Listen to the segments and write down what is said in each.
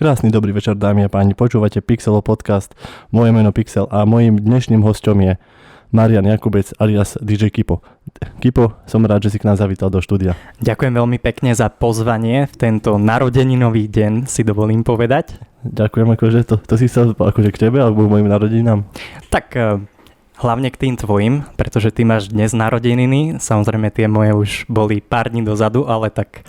Krásny dobrý večer, dámy a páni. Počúvate Pixelov podcast. Moje meno Pixel a mojím dnešným hosťom je Marian Jakubec alias DJ Kipo. Kipo, som rád, že si k nám zavítal do štúdia. Ďakujem veľmi pekne za pozvanie. V tento narodeninový deň si dovolím povedať. Ďakujem, akože to si chcel akože k tebe alebo k mojim narodinám? Tak hlavne k tým tvojim, pretože ty máš dnes narodeniny. Samozrejme tie moje už boli pár dní dozadu, ale tak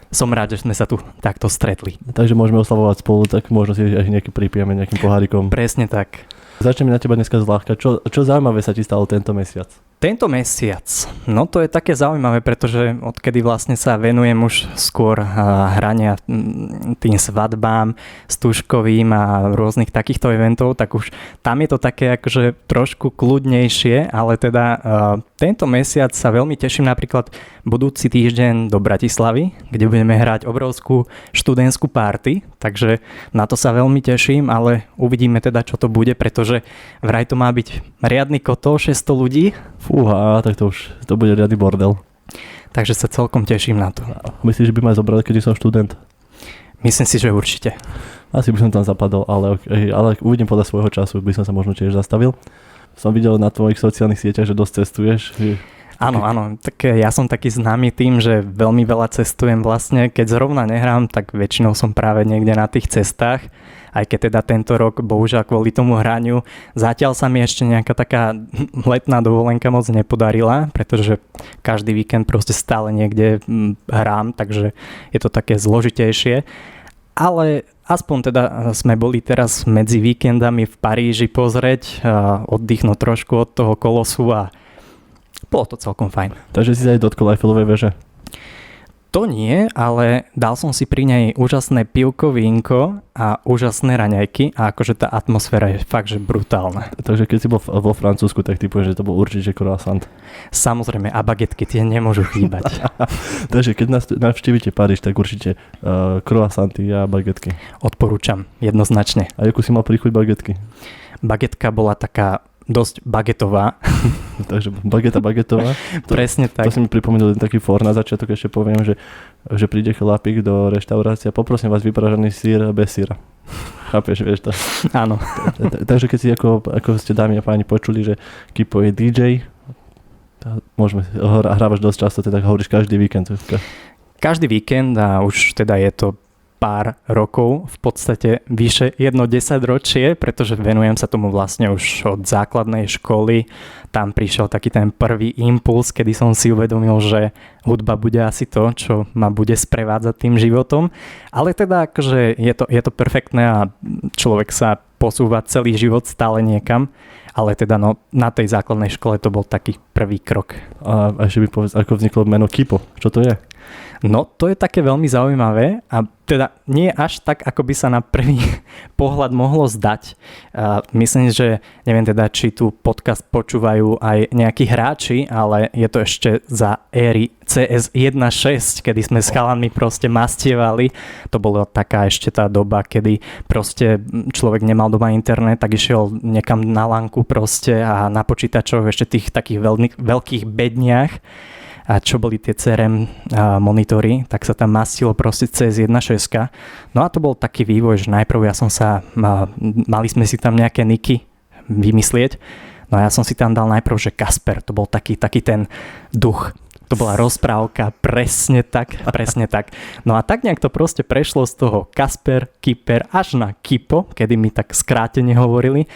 som rád, že sme sa tu takto stretli. Takže môžeme oslavovať spolu, tak možno si aj nejaký pripijeme nejakým pohárikom. Presne tak. Začneme na teba dneska zľahka. Čo zaujímavé sa ti stalo tento mesiac? Tento mesiac, no to je také zaujímavé, pretože odkedy vlastne sa venujem už skôr hrania tým svadbám, stužkovým a rôznych takýchto eventov, tak už tam je to také akože trošku kľudnejšie, ale teda tento mesiac sa veľmi teším napríklad budúci týždeň do Bratislavy, kde budeme hrať obrovskú študentskú party, takže na to sa veľmi teším, ale uvidíme teda, čo to bude, pretože vraj to má byť riadny kotol, 600 ľudí. Fúha, tak to bude riadny bordel. Takže sa celkom teším na to. Myslíš, že by ma zobrali, keď som študent? Myslím si, že určite. Asi by som tam zapadol, ale uvidím podľa svojho času, by som sa možno tiež zastavil. Som videl na tvojich sociálnych sieťach, že dosť cestuješ. Áno, tak ja som taký známy tým, že veľmi veľa cestujem vlastne. Keď zrovna nehrám, tak väčšinou som práve niekde na tých cestách. Aj keď teda tento rok, bohužiaľ kvôli tomu hraniu, zatiaľ sa mi ešte nejaká taká letná dovolenka moc nepodarila, pretože každý víkend proste stále niekde hrám, takže je to také zložitejšie. Ale aspoň teda sme boli teraz medzi víkendami v Paríži pozrieť, oddychnúť trošku od toho kolosu a bolo to celkom fajn. Takže si sa aj dotkol Eiffelovej veže? To nie, ale dal som si pri nej úžasné pivko, vínko a úžasné raňajky a akože tá atmosféra je fakt, že brutálna. Takže keď si bol vo Francúzsku, tak ty povieš, že to bol určite croissant. Samozrejme, a bagetky tie nemôžu chýbať. Takže keď navštívite Paríž, tak určite croissanty a bagetky. Odporúčam, jednoznačne. A akú si mal príchuť bagetky? Bagetka bola taká dosť bagetová. Takže bagetová. Presne tak. To si mi pripomenul taký for na začiatok, ešte poviem, že príde chlapík do reštaurácie a poprosím vás vypražený sír bez síra. Chápeš, vieš to? Áno. Takže keď si ako ste dámy a páni počuli, že Kipo je DJ, hrávaš dosť často, teda hovoríš každý víkend. Každý víkend a už teda je to pár rokov, v podstate vyše 10 ročie, pretože venujem sa tomu vlastne už od základnej školy. Tam prišiel taký ten prvý impuls, kedy som si uvedomil, že hudba bude asi to, čo ma bude sprevádzať tým životom. Ale teda akože je to perfektné a človek sa posúva celý život stále niekam. Ale teda na tej základnej škole to bol taký prvý krok. A ešte mi povedz, ako vzniklo meno Kipo? Čo to je? No, to je také veľmi zaujímavé a teda nie až tak, ako by sa na prvý pohľad mohlo zdať. Myslím, že neviem teda, či tu podcast počúvajú aj nejakí hráči, ale je to ešte za éry CS 1.6, kedy sme s chalanmi proste mastievali. To bola taká ešte tá doba, kedy proste človek nemal doma internet, tak išiel niekam na lanku proste a na počítačoch ešte tých takých veľkých bedniach. A čo boli tie CRM monitory, tak sa tam mastilo proste CS 1.6. No a to bol taký vývoj, že najprv mali sme si tam nejaké niky vymyslieť. No a ja som si tam dal najprv, že Kasper, to bol taký ten duch. To bola rozprávka, presne tak. No a tak nejak to proste prešlo z toho Kasper, Kiper až na Kipo, kedy mi tak skrátene hovorili.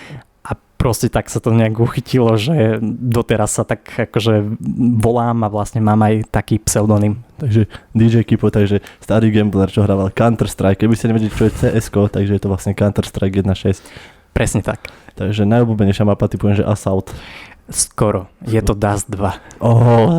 Proste tak sa to nejak uchytilo, že doteraz sa tak akože volám a vlastne mám aj taký pseudonym. Takže DJ Kipo, takže starý gambler, čo hrával Counter-Strike. Keby ste nevedeli, čo je CS-ko, takže je to vlastne Counter-Strike 1.6. Presne tak. Takže najobľúbenejšia mapa, typujem, že Assault. Skoro. Je to Dust 2.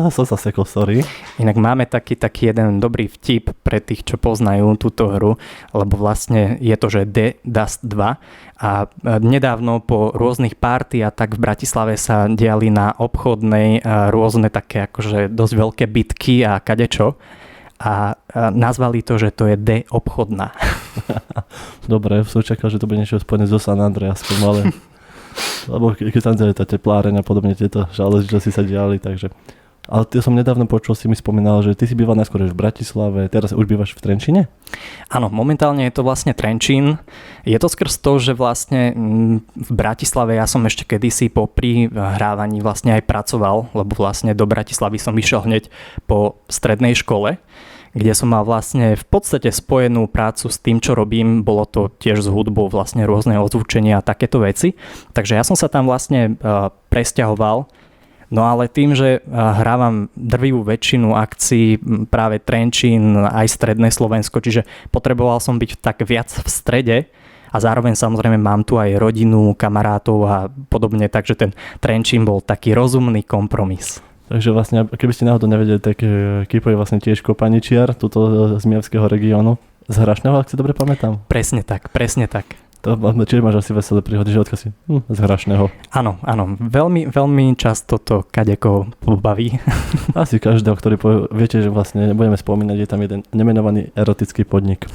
Som sa sekol, sorry. Inak máme taký jeden dobrý vtip pre tých, čo poznajú túto hru, lebo vlastne je to, že Dust 2 a nedávno po rôznych party a tak v Bratislave sa diali na obchodnej rôzne také akože dosť veľké bitky a kadečo a nazvali to, že to je D-obchodná. Dobre, som čakal, že to bude niečo spojené so San Andreaskom, ale lebo keď tam tá tepláreň a podobne tieto záležitosti sa diali, takže Ale ty som nedávno počul, si mi spomínal, že ty si býval najskôr v Bratislave, teraz už bývaš v Trenčine? Áno, momentálne je to vlastne Trenčín. Je to skrz to, že vlastne v Bratislave ja som ešte kedysi popri hrávaní vlastne aj pracoval, lebo vlastne do Bratislavy som išiel hneď po strednej škole, kde som mal vlastne v podstate spojenú prácu s tým, čo robím. Bolo to tiež s hudbou, vlastne rôzne ozvučenia a takéto veci. Takže ja som sa tam vlastne presťahoval. No ale tým, že hrávam drvivú väčšinu akcií práve Trenčín, aj stredné Slovensko, čiže potreboval som byť tak viac v strede a zároveň samozrejme mám tu aj rodinu, kamarátov a podobne, takže ten Trenčín bol taký rozumný kompromis. Takže vlastne, keby ste náhodou nevedeli, tak Kipo je vlastne tiež kopaničiar, tuto z Mijavského regiónu. Z Hrašného, ak si dobre pamätám. Presne tak, presne tak. Čiže máš asi veselé príhody, že odkiaľ si z Hrašného. Áno, veľmi často to kadeko pobaví. Asi každého, ktorý viete, že vlastne nebudeme spomínať, je tam jeden nemenovaný erotický podnik.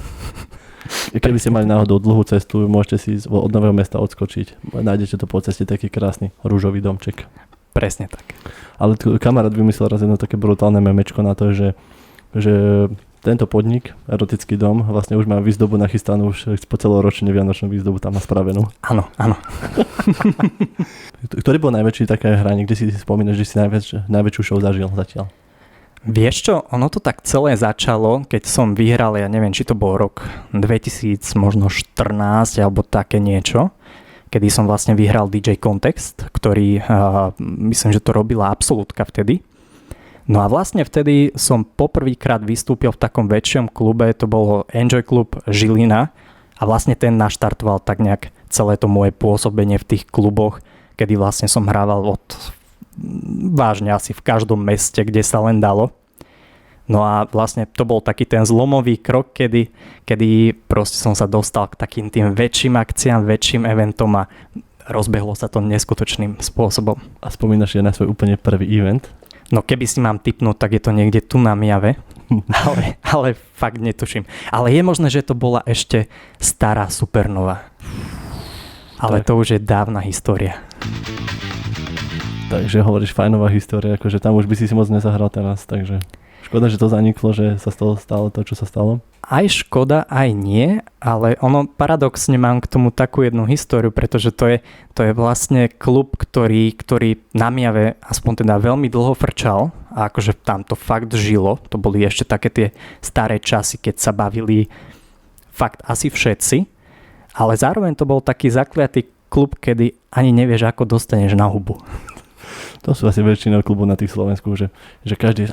Keby ste mali náhodou dlhú cestu, môžete si od Nového Mesta odskočiť. Nájdete to po ceste taký krásny rúžový domček. Presne tak. Ale kamarát vymyslel raz jedno také brutálne memečko na to, že tento podnik, erotický dom, vlastne už má výzdobu nachystanú, už po celoročne vianočnú výzdobu tam má spravenú. Áno. Ktorý bol najväčší také hraní, kde si spomínaš, že si najväčšiu show zažil zatiaľ? Vieš čo, ono to tak celé začalo, keď som vyhral, ja neviem, či to bol rok 2000, možno 14 alebo také niečo, kedy som vlastne vyhral DJ Context, ktorý myslím, že to robila Absolútka vtedy. No a vlastne vtedy som poprvýkrát vystúpil v takom väčšom klube, to bolo Enjoy Club Žilina a vlastne ten naštartoval tak nejak celé to moje pôsobenie v tých kluboch, kedy vlastne som hrával vážne asi v každom meste, kde sa len dalo. No a vlastne to bol taký ten zlomový krok, kedy proste som sa dostal k takým tým väčším akciám, väčším eventom a rozbehlo sa to neskutočným spôsobom. A spomínaš na svoj úplne prvý event? No keby si mám tipnúť, tak je to niekde tu na Mijave, ale fakt netuším. Ale je možné, že to bola ešte stará Supernova. Ale to už je dávna história. Takže hovoríš fajnová história, akože tam už by si moc nezahral teraz, takže škoda, že to zaniklo, že sa stalo to, čo sa stalo. Aj škoda, aj nie, ale paradoxne mám k tomu takú jednu históriu, pretože to je vlastne klub, ktorý na Mijave aspoň teda veľmi dlho frčal a akože tam to fakt žilo. To boli ešte také tie staré časy, keď sa bavili fakt asi všetci, ale zároveň to bol taký zakliatý klub, kedy ani nevieš, ako dostaneš na hubu. To sú asi väčšina klubov na tých Slovensku, že každý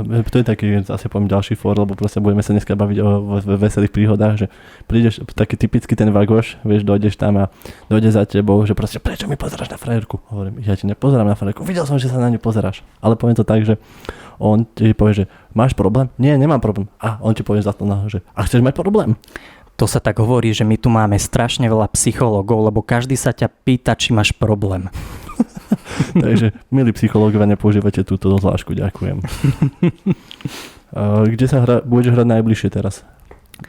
to je taký, asi poviem ďalší fór, lebo proste budeme sa dneska baviť o veselých príhodách, že prídeš, taký typický ten vagoš, vieš, dojdeš tam a dojde za tebou, že proste prečo mi pozeráš na frajerku? Hovorím, ja ti nepozerám na frajerku, videl som, že sa na ňu pozeráš. Ale poviem to tak, že on ti povie, že máš problém? Nie, nemám problém. A on ti povie za to, že a chceš mať problém? To sa tak hovorí, že my tu máme strašne veľa psychológov, lebo každý sa ťa pýta, či máš problém. Takže, milí psychológovia, nepoužívate túto zvlášku, ďakujem. Kde sa budeš hrať najbližšie teraz?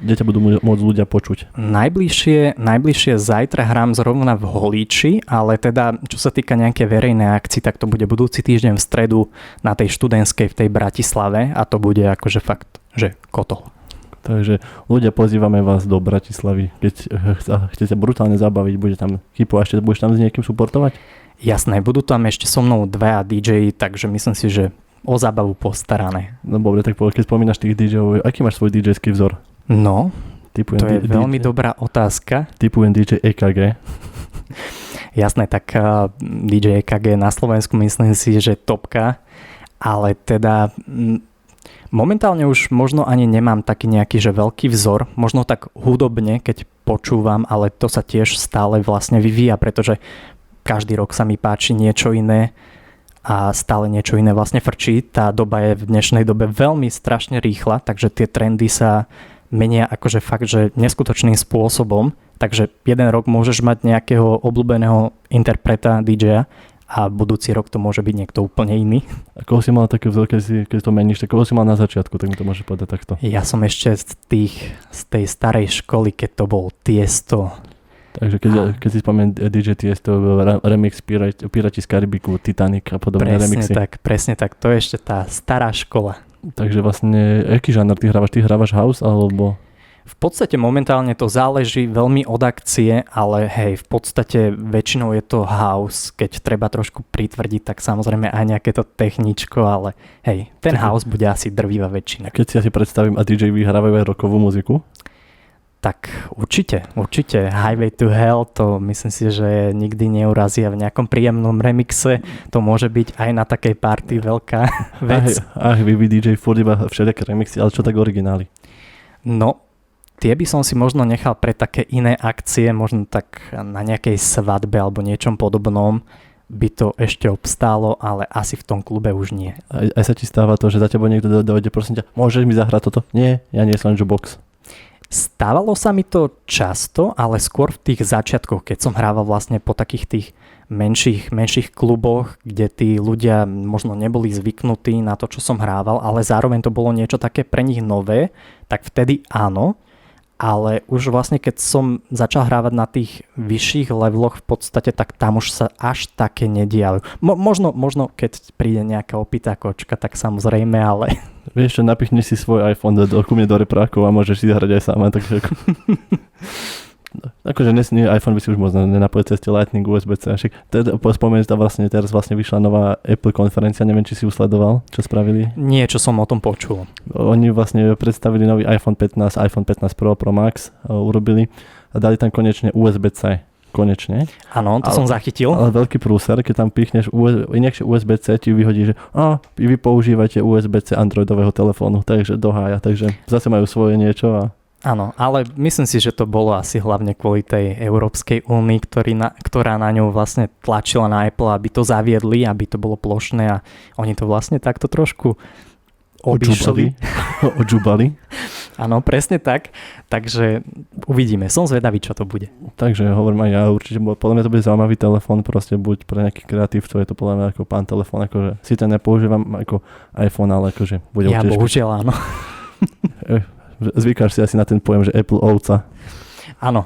Kde ťa budú môcť ľudia počuť? Najbližšie zajtra hrám zrovna v Holíči, ale teda, čo sa týka nejaké verejnej akcie, tak to bude budúci týždeň v stredu na tej študentskej v tej Bratislave a to bude akože fakt, že kotol. Takže ľudia, pozývame vás do Bratislavy. Keď chcete brutálne zabaviť, bude tam Kipo a ešte budeš tam s niekým suportovať? Jasné, budú tam ešte so mnou dvaja DJ, takže myslím si, že o zábavu postarané. No dobre, tak keď spomínaš tých DJ-ov, aký máš svoj DJ-ský vzor? No, to je veľmi dobrá otázka. Typujem DJ EKG. Jasné, tak DJ EKG na Slovensku myslím si, že topka, ale teda momentálne už možno ani nemám taký nejaký, že veľký vzor, možno tak hudobne, keď počúvam, ale to sa tiež stále vlastne vyvíja, pretože každý rok sa mi páči niečo iné a stále niečo iné vlastne frčí. Tá doba je v dnešnej dobe veľmi strašne rýchla, takže tie trendy sa menia akože fakt, že neskutočným spôsobom. Takže jeden rok môžeš mať nejakého obľúbeného interpreta, DJ-a a budúci rok to môže byť niekto úplne iný. A koho si mal také vzor, keď to meníš, tak koho si mal na začiatku, tak mi to môže povedať takto. Ja som ešte z tej starej školy, keď to bol Tiesto, Takže keď si spomeniem DJ Tiesto, remix Pirati z Karibiku, Titanic a podobné remixy. Presne tak, to je ešte tá stará škola. Takže vlastne, aký žáner ty hrávaš? Ty hrávaš house alebo... V podstate momentálne to záleží veľmi od akcie, ale hej, v podstate väčšinou je to house. Keď treba trošku pritvrdiť, tak samozrejme aj nejaké to techničko, ale hej, ten house bude asi drvivá väčšina. Keď si asi predstavím a DJ vyhrávajú aj rockovú muziku? Tak určite. Highway to Hell, to myslím si, že nikdy neurazia v nejakom príjemnom remixe. To môže byť aj na takej party veľká vec. Vy DJ furt iba všelijaké remixy, ale čo tak originály? No, tie by som si možno nechal pre také iné akcie, možno tak na nejakej svadbe alebo niečom podobnom by to ešte obstálo, ale asi v tom klube už nie. Aj sa ti stáva to, že za teba niekto dojde, prosím ťa, môžeš mi zahrať toto? Nie, ja nie som jukebox. Stávalo sa mi to často, ale skôr v tých začiatkoch, keď som hrával vlastne po takých tých menších kluboch, kde tí ľudia možno neboli zvyknutí na to, čo som hrával, ale zároveň to bolo niečo také pre nich nové, tak vtedy áno. Ale už vlastne keď som začal hrávať na tých vyšších leveloch v podstate, tak tam už sa až také nediali. Možno keď príde nejaká opitá kočka, tak samozrejme, ale... Vieš čo, napichneš si svoj iPhone ku mne do reprákov a môžeš si zahrať aj sama, takže... Akože nie, iPhone by si už možno nenapojiť cez Lightning USB-C. Spomenúť, vlastne teraz vyšla nová Apple konferencia, neviem, či si ju sledoval, čo spravili. Nie, čo som o tom počul. Oni vlastne predstavili nový iPhone 15, iPhone 15 Pro Max urobili a dali tam konečne USB-C. Konečne. Áno, to som zachytil. Ale veľký prúser, keď tam pichneš inakšie USB-C, ti vyhodí, že vy používate USB-C Androidového telefónu, takže dohája, takže zase majú svoje niečo a... Áno, ale myslím si, že to bolo asi hlavne kvôli tej Európskej únii, ktorá na ňu vlastne tlačila na Apple, aby to zaviedli, aby to bolo plošné a oni to vlastne takto trošku obišli. Odžubali. Áno, presne tak. Takže uvidíme. Som zvedavý, čo to bude. Takže hovorím aj ja, určite, podľa mňa to bude zaujímavý telefón, proste buď pre nejakých kreatívcov, je to podľa mňa ako pán telefón, akože si to nepoužívam ako iPhone, ale akože bude ja určite... Ja bohužiaľ áno. Zvykáš si asi na ten pojem, že Apple ovca. Áno.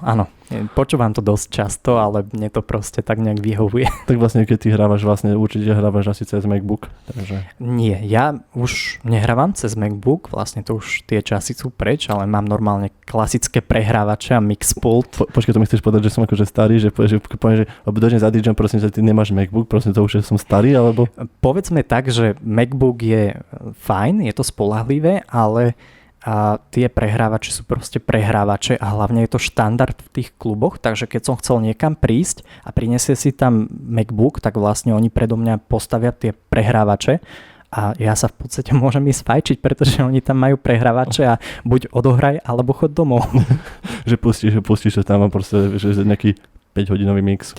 Počúvam to dosť často, ale mne to proste tak nejak vyhovuje. Tak vlastne, keď ty hrávaš, určite hrávaš asi cez MacBook. Takže... Nie, ja už nehrávam cez MacBook, vlastne to už tie časy sú preč, ale mám normálne klasické prehrávače a mixpult. Počkaj, to mi chceš povedať, že som akože starý, že poviem, že dojdem za DJom, prosím, že ty nemáš MacBook, prosím, to už som starý, alebo... Povedzme tak, že MacBook je fajn, je to spoľahlivé, ale a tie prehrávače sú proste prehrávače a hlavne je to štandard v tých kluboch, takže keď som chcel niekam prísť a prinesie si tam MacBook, tak vlastne oni predo mňa postavia tie prehrávače a ja sa v podstate môžem ísť fajčiť, pretože oni tam majú prehrávače a buď odohraj, alebo chod domov. Že pustíš sa tam a proste že nejaký 5-hodinový mix.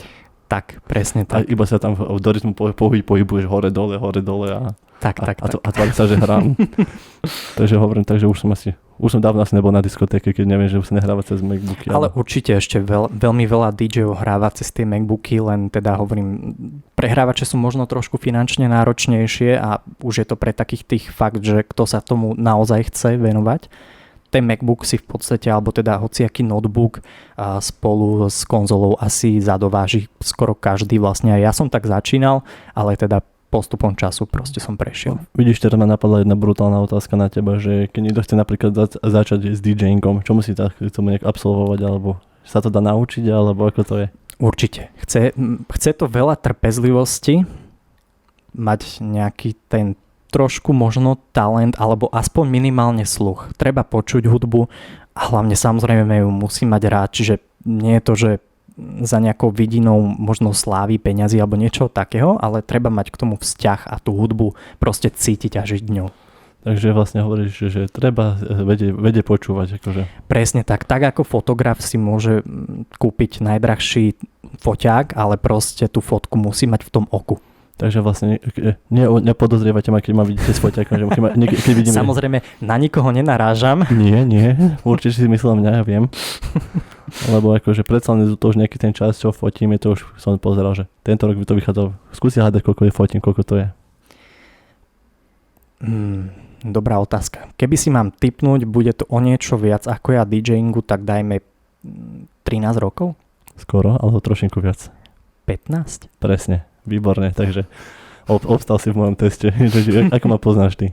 Tak, presne tak. A iba sa tam v rytmu pohybuješ hore dole a... Tak. A tvári sa, že hrám. Takže hovorím, takže už som dávno asi nebol na diskotéke, keď neviem, že už sa nehráva cez MacBooky. Ale určite ešte veľmi veľa DJ-ov hráva cez tie MacBooky, len teda hovorím, prehrávače sú možno trošku finančne náročnejšie a už je to pre takých tých fakt, že kto sa tomu naozaj chce venovať. Ten MacBook si v podstate, alebo teda hociaký notebook spolu s konzolou asi zadováži skoro každý vlastne. Ja som tak začínal, ale teda postupom času proste som prešiel. Vidíš, teraz ma napadla jedna brutálna otázka na teba, že keď niekto chce napríklad začať s DJingom, čo musí tomu nejak absolvovať, alebo sa to dá naučiť, alebo ako to je? Určite. Chce to veľa trpezlivosti, mať nejaký ten trošku možno talent, alebo aspoň minimálne sluch. Treba počuť hudbu a hlavne samozrejme ju musí mať rád, čiže nie je to, že za nejakou vidinou možno slávy, peňazí alebo niečo takého, ale treba mať k tomu vzťah a tú hudbu proste cítiť a žiť ňou. Takže vlastne hovoríš, že treba vedieť počúvať. Akože. Presne tak. Tak ako fotograf si môže kúpiť najdrahší foťák, ale proste tú fotku musí mať v tom oku. Takže vlastne nepodozrievate ma, keď ma vidíte s foťákom. Keď vidíme... Samozrejme, na nikoho nenarážam. Nie. Určite si myslel mňa, ja viem. Lebo akože predsa len to už nejaký ten čas, čo fotím, to už som pozeral, že tento rok by to vychádzalo. Skúsi hádať, koľko je fotím, koľko to je. Dobrá otázka. Keby si mám tipnúť, bude to o niečo viac ako ja DJingu, tak dajme 13 rokov? Skoro, ale o trošinku viac. 15? Presne, výborne, takže obstal si v mojom teste. Ako ma poznáš ty?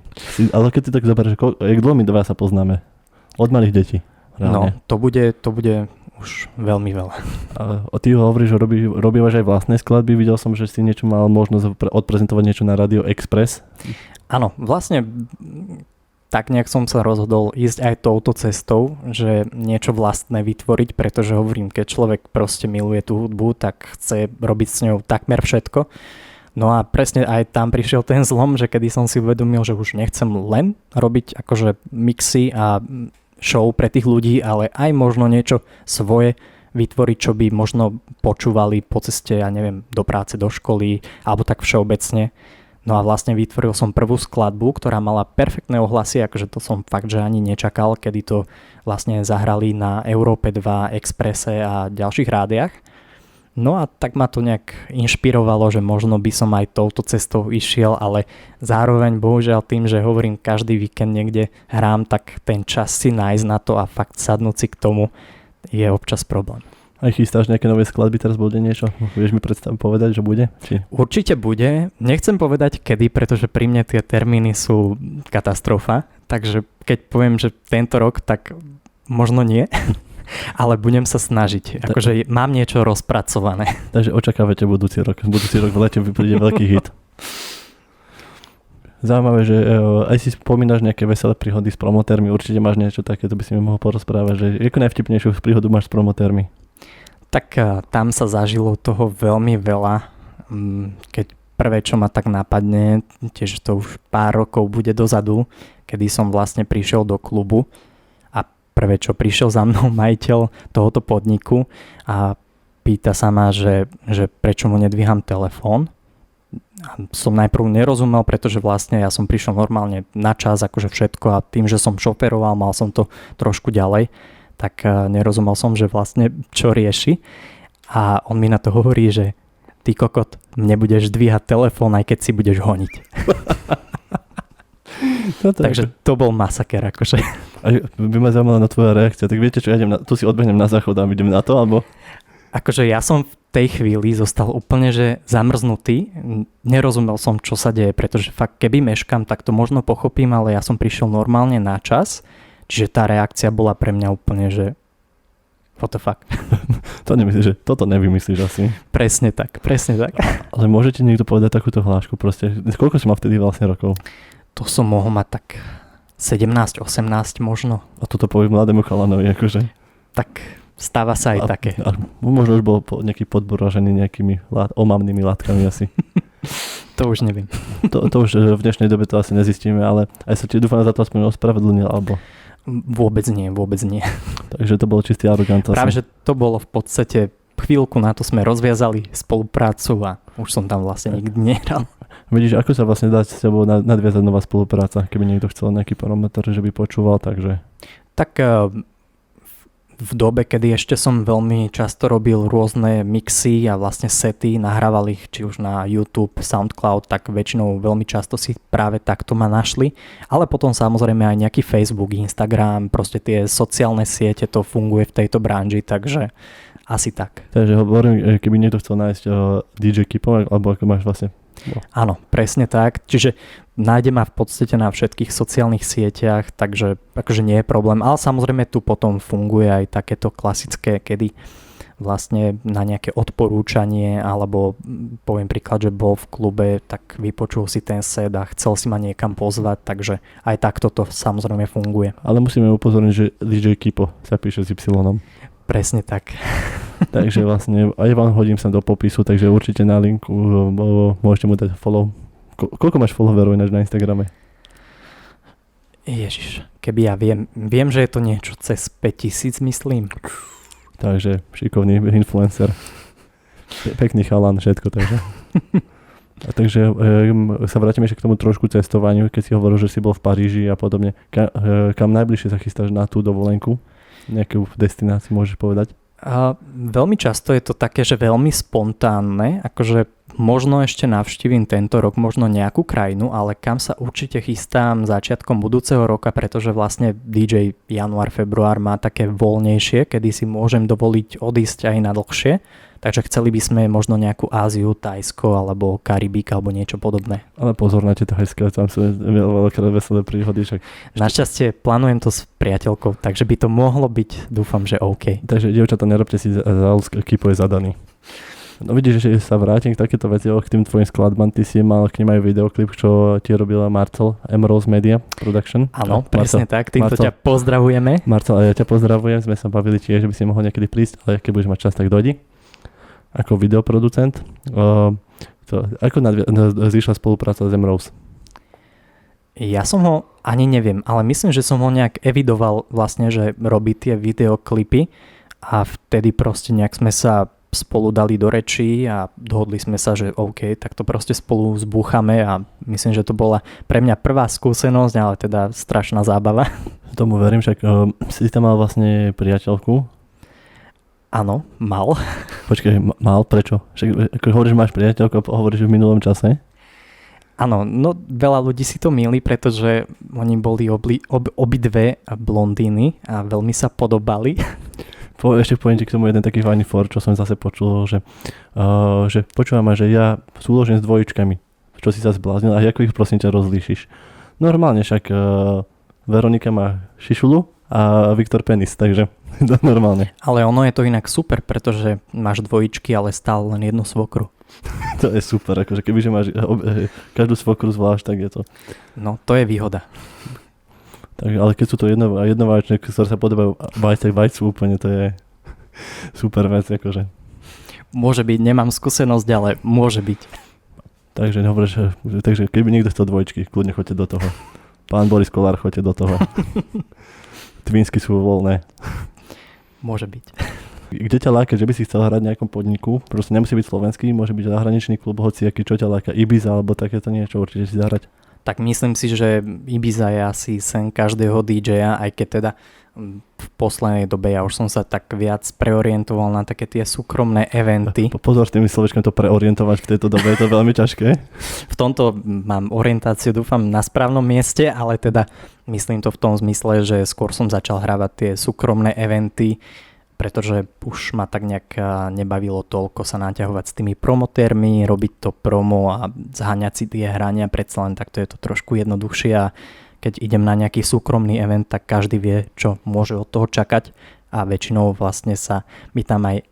Ale keď ty tak zoberieš, jak dlho my dva sa poznáme? Od malých detí. Reálne. No, to bude už veľmi veľa. A ty hovoríš, že robívaš aj vlastné skladby. Videl som, že si niečo mal možnosť odprezentovať niečo na Radio Express. Áno, vlastne tak nejak som sa rozhodol ísť aj touto cestou, že niečo vlastné vytvoriť, pretože hovorím, keď človek proste miluje tú hudbu, tak chce robiť s ňou takmer všetko. No a presne aj tam prišiel ten zlom, že kedy som si uvedomil, že už nechcem len robiť akože mixy a show pre tých ľudí, ale aj možno niečo svoje vytvoriť, čo by možno počúvali po ceste, ja neviem, do práce, do školy, alebo tak všeobecne. No a vlastne vytvoril som prvú skladbu, ktorá mala perfektné ohlasy, akože to som fakt, že ani nečakal, kedy to vlastne zahrali na Európe 2, Expresse a ďalších rádiách. No a tak ma to nejak inšpirovalo, že možno by som aj touto cestou išiel, ale zároveň bohužiaľ tým, že hovorím každý víkend niekde hrám, tak ten čas si nájsť na to a fakt sadnúť si k tomu je občas problém. Aj chystáš nejaké nové skladby, teraz bude niečo? Vieš mi povedať, že bude? Či? Určite bude. Nechcem povedať kedy, pretože pri mne tie termíny sú katastrofa. Takže keď poviem, že tento rok, tak možno nie. Ale budem sa snažiť. Akože mám niečo rozpracované. Takže očakávate budúci rok. Budúci rok v lete príde veľký hit. Zaujímavé, že aj si spomínaš nejaké veselé príhody s promotérmi. Určite máš niečo také, to by si mi mohol porozprávať. Že ako najvtipnejšiu príhodu máš s promotérmi? Tak tam sa zažilo toho veľmi veľa. Keď prvé, čo ma tak napadne, tiež to už pár rokov bude dozadu, kedy som vlastne prišiel do klubu a prvé, čo prišiel za mnou majiteľ tohoto podniku a pýta sa ma, že prečo mu nedvíham telefón. A som najprv nerozumel, pretože vlastne ja som prišiel normálne na čas, akože všetko a tým, že som šoferoval, mal som to trošku ďalej, tak nerozumel som, že vlastne čo rieši. A on mi na to hovorí, že ty kokot, mne budeš dvíhať telefón, aj keď si budeš honiť. Takže to bol masaker, akože. A by ma zaujímala na tvoja reakcia, tak viete čo, tu si odbehnem na záchod a idem na to, alebo? Akože ja som v tej chvíli zostal úplne, že zamrznutý. Nerozumel som, čo sa deje, pretože fakt, keby meškam, tak to možno pochopím, ale ja som prišiel normálne na čas. Čiže tá reakcia bola pre mňa úplne, že what the fuck. To nemyslíš, že toto nevymyslíš asi. Presne tak. Ale môžete niekto povedať takúto hlášku proste? Koľko si mal vtedy vlastne rokov? To som mohol mať tak 17, 18 možno. A toto poviem mladému chalanovi, akože? Tak stáva sa aj také. Možno už bol nejaký podboražený nejakými omamnými látkami asi. To už neviem. To už v dnešnej dobe to asi nezistíme, ale aj sa ti dúfam za to aspoň ospravedlnil, alebo... Vôbec nie. Takže to bolo čistý arogant. Práve, že to bolo v podstate chvíľku na to sme rozviazali spoluprácu a už som tam vlastne nikdy nehral. Vidíš, ako sa vlastne dá s tebou nadviazať nová spolupráca, keby niekto chcel nejaký parameter, že by počúval, takže... Tak v dobe, kedy ešte som veľmi často robil rôzne mixy a vlastne sety, nahrával ich či už na YouTube, SoundCloud, tak väčšinou veľmi často si práve takto ma našli. Ale potom samozrejme aj nejaký Facebook, Instagram, proste tie sociálne siete, to funguje v tejto branži, takže asi tak. Takže hovorím, keby niekto chcel nájsť DJ Kipo, alebo ako máš vlastne... Áno, presne tak. Čiže nájde ma v podstate na všetkých sociálnych sieťach, takže akože nie je problém. Ale samozrejme tu potom funguje aj takéto klasické, kedy vlastne na nejaké odporúčanie, alebo poviem príklad, že bol v klube, tak vypočul si ten set a chcel si ma niekam pozvať, takže aj takto to samozrejme funguje. Ale musíme upozorniť, že DJ Kipo sa píše s Y. Presne tak. Takže vlastne aj vám hodím sa do popisu, takže určite na linku môžete mu dať follow. Koľko máš followerov ináč na Instagrame? Ježiš, keby ja viem, že je to niečo cez 5000, myslím. Takže šikovný influencer. Pekný chalan, všetko, takže. A takže sa vrátime ešte k tomu trošku cestovaniu, keď si hovoril, že si bol v Paríži a podobne. Kam najbližšie sa chystáš na tú dovolenku? Nejakú destináciu môžeš povedať? Veľmi často je to také, že veľmi spontánne, akože možno ešte navštívim tento rok možno nejakú krajinu, ale kam sa určite chystám začiatkom budúceho roka, pretože vlastne DJ január, február má také voľnejšie, kedy si môžem dovoliť odísť aj na dlhšie. Takže chceli by sme možno nejakú Áziu, Tajsko alebo Karibík alebo niečo podobné. Ale pozor na tie Tajské, tam sú veľké veselé príhody. Však. Našťastie plánujem to s priateľkou, takže by to mohlo byť, dúfam, že OK. Takže dievčatá, nerobte si Kipo je zadaný. No vidíš, že sa vrátim k takéto veci, k tým tvojim skladbám. Ty si mal k nim aj videoklip, čo ti robila Marcel, Emerald Media Production. Áno, presne tak, týmto ťa pozdravujeme. Marcel, a ja ťa pozdravujem, sme sa bavili tiež, že by si mohol niekedy prísť, ale keď budeš mať čas, tak dojdi. Ako videoproducent. Ako zišla spolupráca s Emrose? Ja som ho ani neviem, ale myslím, že som ho nejak evidoval vlastne, že robí tie videoklipy a vtedy proste nejak sme sa spolu dali do rečí a dohodli sme sa, že OK, tak to proste spolu zbúchame a myslím, že to bola pre mňa prvá skúsenosť, ale teda strašná zábava. Tomu verím, však si tam mal vlastne priateľku. Áno, mal. Počkaj, mal? Prečo? Však, ako hovoríš, máš priateľku a hovoríš v minulom čase? Áno, no veľa ľudí si to mýli, pretože oni boli obidve blondíny a veľmi sa podobali. Ešte poviem ti k tomu jeden taký fajný for, čo som zase počul, že počúvam, že ja súložím s dvojičkami. Čo si sa zbláznil a ako ich prosím ťa rozlíšiš? Normálne však Veronika má šišulu a Viktor penis, takže to normálne. Ale ono je to inak super, pretože máš dvojičky, ale stále len jednu svokru. To je super, akože kebyže máš každú svokru zvlášť, tak je to. No, to je výhoda. Tak, ale keď sú to jednováčne, ktoré sa podobajú vajcu úplne, to je super vec, akože. Môže byť, nemám skúsenosť, ale môže byť. Takže keby niekto chcel dvojčky, kľudne choďte do toho. Pán Boris Kolár, choďte do toho. Twinsky sú voľné. Môže byť. Kde ťa láka, že by si chcel hrať v nejakom podniku? Proste nemusí byť slovenský, môže byť zahraničný klub, hociaký, čo ťa láka? Ibiza alebo takéto niečo určite si zahrať? Tak myslím si, že Ibiza je asi sen každého DJ-a, aj keď teda v poslednej dobe ja už som sa tak viac preorientoval na také tie súkromné eventy. Pozor s tými slovičkami to preorientovať v tejto dobe, je to veľmi ťažké. V tomto mám orientáciu, dúfam, na správnom mieste, ale teda myslím to v tom zmysle, že skôr som začal hrávať tie súkromné eventy, pretože už ma tak nejak nebavilo toľko sa naťahovať s tými promotérmi, robiť to promo a zháňať si tie hrania, predsa len takto je to trošku jednoduchšie a keď idem na nejaký súkromný event, tak každý vie, čo môže od toho čakať a väčšinou vlastne sa mi tam aj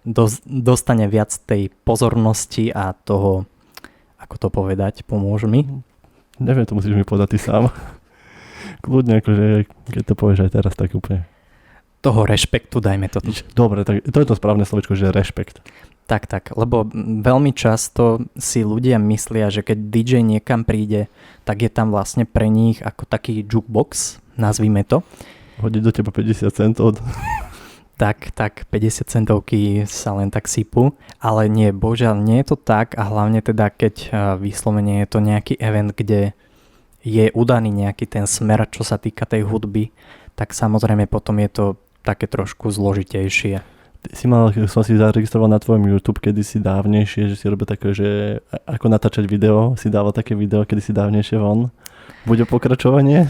dostane viac tej pozornosti a toho, ako to povedať, pomôž mi. Neviem, to musíš mi povedať ty sám. Kľudne, akože keď to povieš aj teraz, tak úplne. Toho rešpektu, dajme to. Dobre, tak to je to správne slovičko, že rešpekt. Tak, lebo veľmi často si ľudia myslia, že keď DJ niekam príde, tak je tam vlastne pre nich ako taký jukebox, nazvime to. Hodí do teba 50 centov. Tak 50 centovky sa len tak sypú, ale nie, bohužiaľ nie je to tak a hlavne teda keď vyslovene je to nejaký event, kde je udaný nejaký ten smer, čo sa týka tej hudby, tak samozrejme potom je to také trošku zložitejšie. Som si zaregistroval na tvojom YouTube kedysi dávnejšie, že si robil také, že ako natáčať video, si dával také video kedysi dávnejšie von. Bude pokračovanie?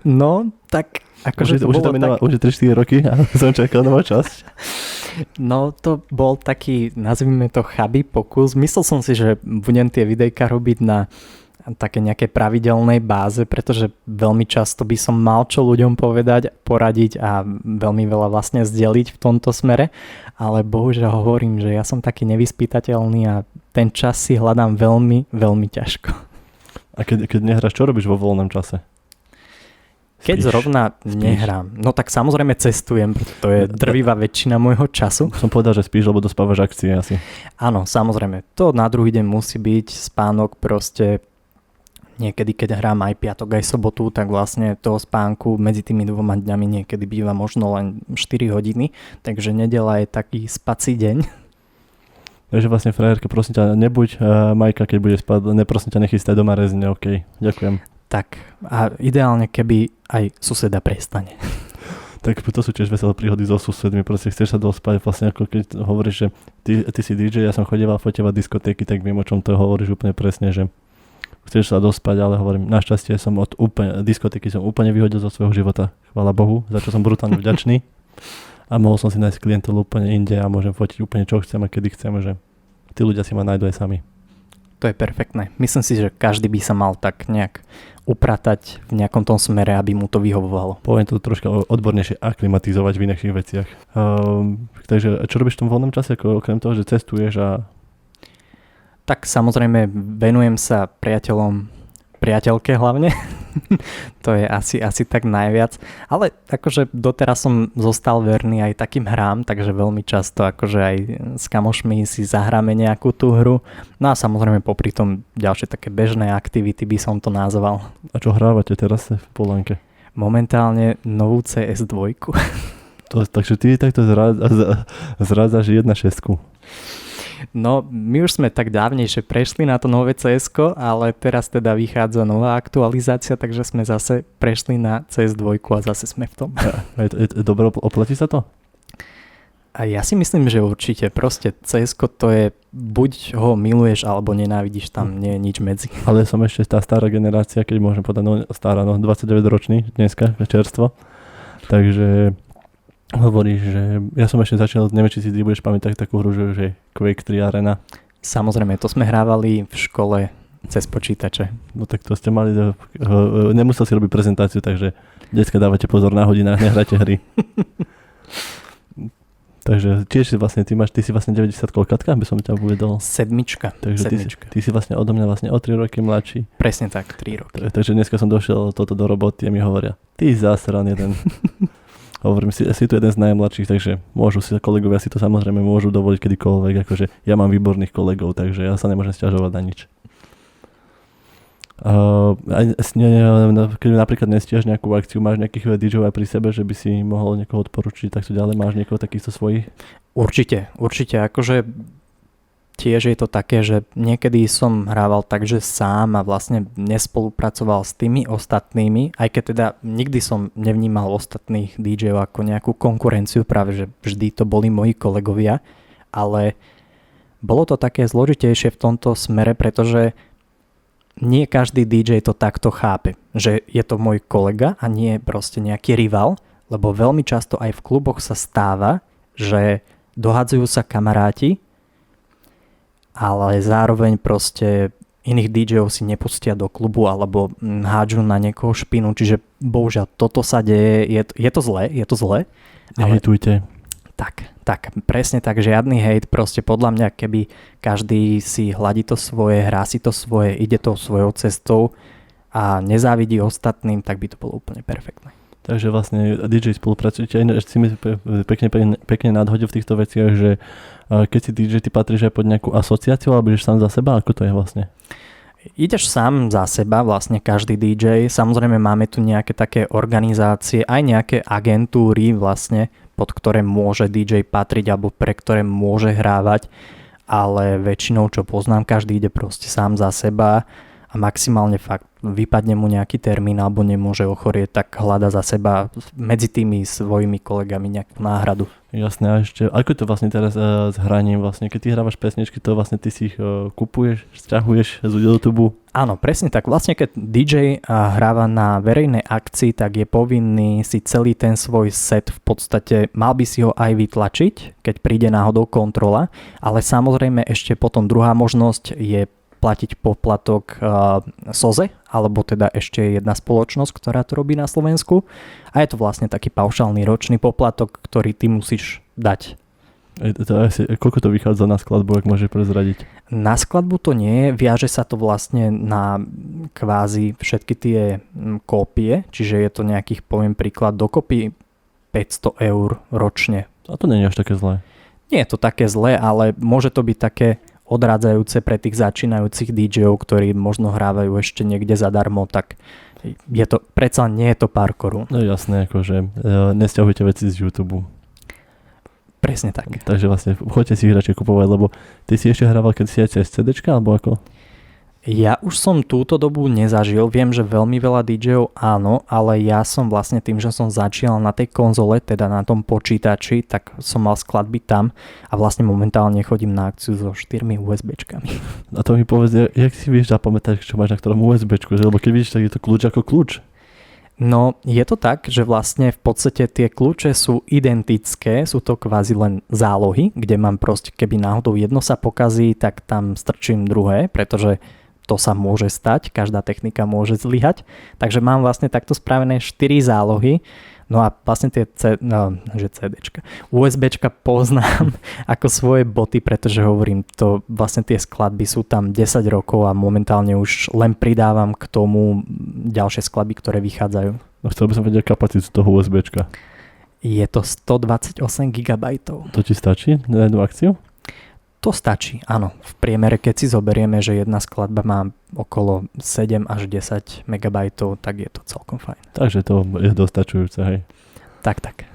No, tak akože to bolo tak... Už je 3-4 roky a som čakal novú časť. No, to bol taký, nazvime to chabý pokus. Myslel som si, že budem tie videjka robiť na také nejaké pravidelnej báze, pretože veľmi často by som mal čo ľuďom povedať, poradiť a veľmi veľa vlastne zdeliť v tomto smere, ale bohužiaľ hovorím, že ja som taký nevyspytateľný a ten čas si hľadám veľmi, veľmi ťažko. A keď nehráš, čo robíš vo voľnom čase? Keď zrovna nehrám, no tak samozrejme cestujem, to je drvivá väčšina môjho času. Som povedal, že spíš, lebo dospávaš akcie asi. Áno, samozrejme, to na druhý deň musí byť spánok proste. Niekedy, keď hrám aj piatok, aj sobotu, tak vlastne toho spánku medzi tými 2 dňami niekedy býva možno len 4 hodiny, takže nedeľa je taký spací deň. Takže vlastne frajerka, prosím ťa, nebuď Majka, keď bude spať, neprosím ťa, nechystaj doma rezne, OK, ďakujem. Tak a ideálne, keby aj suseda prestane. Tak to sú tiež veselé príhody so susedmi, proste chceš sa dospať, vlastne ako keď hovoríš, že ty si DJ, ja som chodieval fotovať diskotéky, tak viem, o čom to hovoríš úplne presne, že chceš sa dospať, ale hovorím, našťastie som od diskotéky som úplne vyhodil zo svojho života, chvála Bohu, za čo som brutálne vďačný a mohol som si nájsť klientov úplne inde a môžem fotiť úplne čo chcem a kedy chcem, že tí ľudia si ma nájdu aj sami. To je perfektné. Myslím si, že každý by sa mal tak nejak upratať v nejakom tom smere, aby mu to vyhovovalo. Poviem to troška odbornejšie aklimatizovať v iných veciach. Takže čo robíš v tom voľnom čase, ako okrem toho, že cestuješ a... Tak samozrejme venujem sa priateľke hlavne. To je asi tak najviac. Ale akože doteraz som zostal verný aj takým hrám, takže veľmi často akože aj s kamošmi si zahráme nejakú tú hru. No a samozrejme popri tom ďalšie také bežné aktivity by som to nazval. A čo hrávate teraz v Polánke? Momentálne novú CS2. Takže ty takto zrádzaš 1.6. No, my už sme tak dávnejšie prešli na to nové CS-ko, ale teraz teda vychádza nová aktualizácia, takže sme zase prešli na CS2 a zase sme v tom. Dobre, oplatí sa to? A ja si myslím, že určite. Proste CS-ko to je, buď ho miluješ, alebo nenávidíš, tam nie je nič medzi. Ale som ešte tá stará generácia, keď môžem povedať, stará, 29-ročný dneska, čerstvo. Takže... Hovoríš, že ja som ešte začal, neviem, či si ty budeš pamätať takú hru, že Quake 3 Arena. Samozrejme, to sme hrávali v škole cez počítače. No tak to ste mali, nemusel si robiť prezentáciu, takže decka dávate pozor na hodinách, nehrajte hry. Takže tiež si vlastne, ty si vlastne 90 koľkatka, by som ťa uvedol. 7. Takže ty si vlastne odo mňa vlastne o 3 roky mladší. Presne tak, 3 roky. Takže dneska som došiel toto do roboty a mi hovoria, ty zásran jeden. Hovorím, si tu jeden z najmladších, takže kolegovia si to samozrejme môžu dovoliť kedykoľvek, akože ja mám výborných kolegov, takže ja sa nemôžem sťažovať na nič. Keď napríklad nestíhaš nejakú akciu, máš nejakých DJov aj pri sebe, že by si mohol niekoho odporučiť, tak to ďalej, máš niekoho takýchto svojich? Určite, akože tiež je to také, že niekedy som hrával tak, že sám a vlastne nespolupracoval s tými ostatnými, aj keď teda nikdy som nevnímal ostatných DJov ako nejakú konkurenciu, práve že vždy to boli moji kolegovia, ale bolo to také zložitejšie v tomto smere, pretože nie každý DJ to takto chápe, že je to môj kolega a nie proste nejaký rival, lebo veľmi často aj v kluboch sa stáva, že dohadzujú sa kamaráti, ale zároveň proste iných DJov si nepustia do klubu alebo hádžu na niekoho špinu, čiže bohužiaľ toto sa deje, je to zlé. Nehejtujte. Tak, presne tak, žiadny hejt, proste podľa mňa, keby každý si hladí to svoje, hrá si to svoje, ide to svojou cestou a nezávidí ostatným, tak by to bolo úplne perfektné. Takže vlastne DJ spolupracujete, si mi pekne nadhodil v týchto veciach, že keď si DJ, ty patríš aj pod nejakú asociáciu, alebo ideš sám za seba, ako to je vlastne? Ideš sám za seba, vlastne každý DJ, samozrejme máme tu nejaké také organizácie, aj nejaké agentúry vlastne, pod ktoré môže DJ patriť, alebo pre ktoré môže hrávať, ale väčšinou, čo poznám, každý ide proste sám za seba a maximálne fakt vypadne mu nejaký termín alebo nemôže ochorieť, tak hľada za seba medzi tými svojimi kolegami nejakú náhradu. Jasné, a ešte, ako to vlastne teraz s hraním vlastne, keď ty hrávaš pesničky, to vlastne ty si ich kupuješ, sťahuješ z YouTube? Áno, presne tak. Vlastne keď DJ hráva na verejnej akcii, tak je povinný si celý ten svoj set v podstate, mal by si ho aj vytlačiť, keď príde náhodou kontrola, ale samozrejme ešte potom druhá možnosť je platiť poplatok SOZE, alebo teda ešte jedna spoločnosť, ktorá to robí na Slovensku. A je to vlastne taký paušálny ročný poplatok, ktorý ty musíš dať. Koľko to vychádza na skladbu, ak môžeš prezradiť? Na skladbu to nie je, viaže sa to vlastne na kvázi všetky tie kópie, čiže je to nejakých, poviem príklad, dokopy 500 eur ročne. A to nie je až také zlé. Nie je to také zlé, ale môže to byť také odrádzajúce pre tých začínajúcich DJov, ktorí možno hrávajú ešte niekde zadarmo, tak je to, predsa nie je to pár korún. No jasné, akože nesťahujte veci z YouTube. Presne tak. Takže vlastne choďte si ich radšej kupovať, lebo ty si ešte hrával keď si aj cez CDčka, alebo ako? Ja už som túto dobu nezažil, viem, že veľmi veľa DJov áno, ale ja som vlastne tým, že som začínal na tej konzole, teda na tom počítači, tak som mal skladby tam a vlastne momentálne chodím na akciu so 4 USBčkami. A to mi povedz, jak si vieš zapamätať, čo máš na ktorom USBčku, lebo keď vidíš, tak je to kľúč ako kľúč. No, je to tak, že vlastne v podstate tie kľúče sú identické, sú to kvázi len zálohy, kde mám proste, keby náhodou jedno sa pokazí, tak tam strčím druhé, pretože to sa môže stať, každá technika môže zlyhať. Takže mám vlastne takto spravené 4 zálohy, no a vlastne tie CDčka, USBčka poznám ako svoje boty, pretože hovorím, to vlastne tie skladby sú tam 10 rokov a momentálne už len pridávam k tomu ďalšie skladby, ktoré vychádzajú. No chcel by som vedieť kapacitu toho USBčka. Je to 128 GB. To ti stačí na jednu akciu? To stačí, áno. V priemere, keď si zoberieme, že jedna skladba má okolo 7 až 10 MB, tak je to celkom fajn. Takže to je dostačujúce, hej. Tak.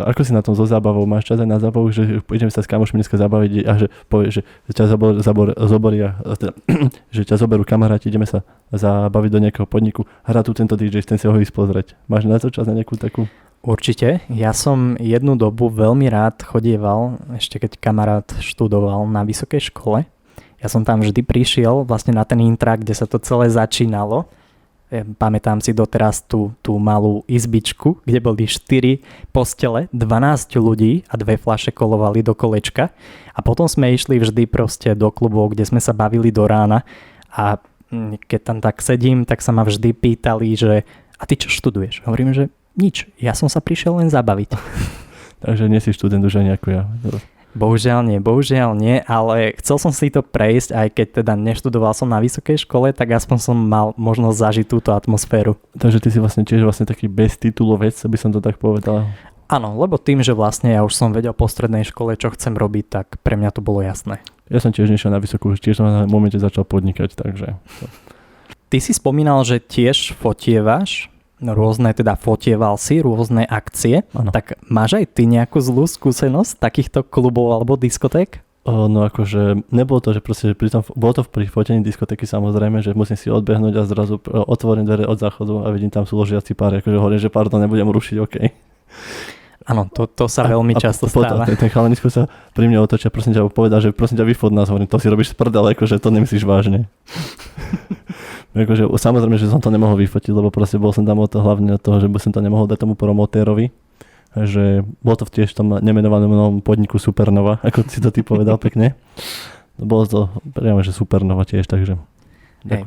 Ako si na tom so zábavou? Máš čas aj na zábavu, že ideme sa s kamošmi dneska zabaviť a že povieš, že ťa že ťa zoberú kamaráti, ideme sa zabaviť do nejakého podniku, hrá tu tento DJ, chcem si ho ísť pozrieť. Máš na to čas na nejakú takú? Určite. Ja som jednu dobu veľmi rád chodieval, ešte keď kamarát študoval na vysokej škole. Ja som tam vždy prišiel vlastne na ten intrak, kde sa to celé začínalo. Pamätám si doteraz tú malú izbičku, kde boli 4 postele, 12 ľudí a 2 fľaše kolovali do kolečka. A potom sme išli vždy proste do klubov, kde sme sa bavili do rána. A keď tam tak sedím, tak sa ma vždy pýtali, že a ty čo študuješ? Hovorím, že nič, ja som sa prišiel len zabaviť. Takže nie si študent už aj ako ja. Bohužiaľ nie, ale chcel som si to prejsť, aj keď teda neštudoval som na vysokej škole, tak aspoň som mal možnosť zažiť túto atmosféru. Takže ty si vlastne tiež taký beztitulovec, by som to tak povedal. Áno, lebo tým, že vlastne ja už som vedel po strednej škole, čo chcem robiť, tak pre mňa to bolo jasné. Ja som tiež nešiel na vysokú, tiež som na momente začal podnikať, takže... Ty si spomínal, že tiež fotievaš, fotieval si rôzne akcie, ano. Tak máš aj ty nejakú zlú skúsenosť takýchto klubov alebo diskoték? No akože nebolo to, že proste bolo to pri fotení diskotéky samozrejme, že musím si odbehnúť a zrazu otvorím dvere od záchodu a vidím tam sú ložiaci pár, akože hovorím, že pardon, nebudem rušiť, okej. Áno, to sa veľmi často stáva. Ten chalanisko sa pri mne otočia, prosím ťa, povedal, že prosím ťa vyfot nás, hovorím, to si robíš z prdele, akože to nemyslíš vážne. Akože, samozrejme, že som to nemohol vyfotiť, lebo proste bol som tam hlavne od toho, že by som to nemohol dať tomu promotérovi. Že bolo to tiež v tom nemenovanom podniku Supernova, ako si to ty povedal pekne. Bolo to priamo, že Supernova tiež, takže...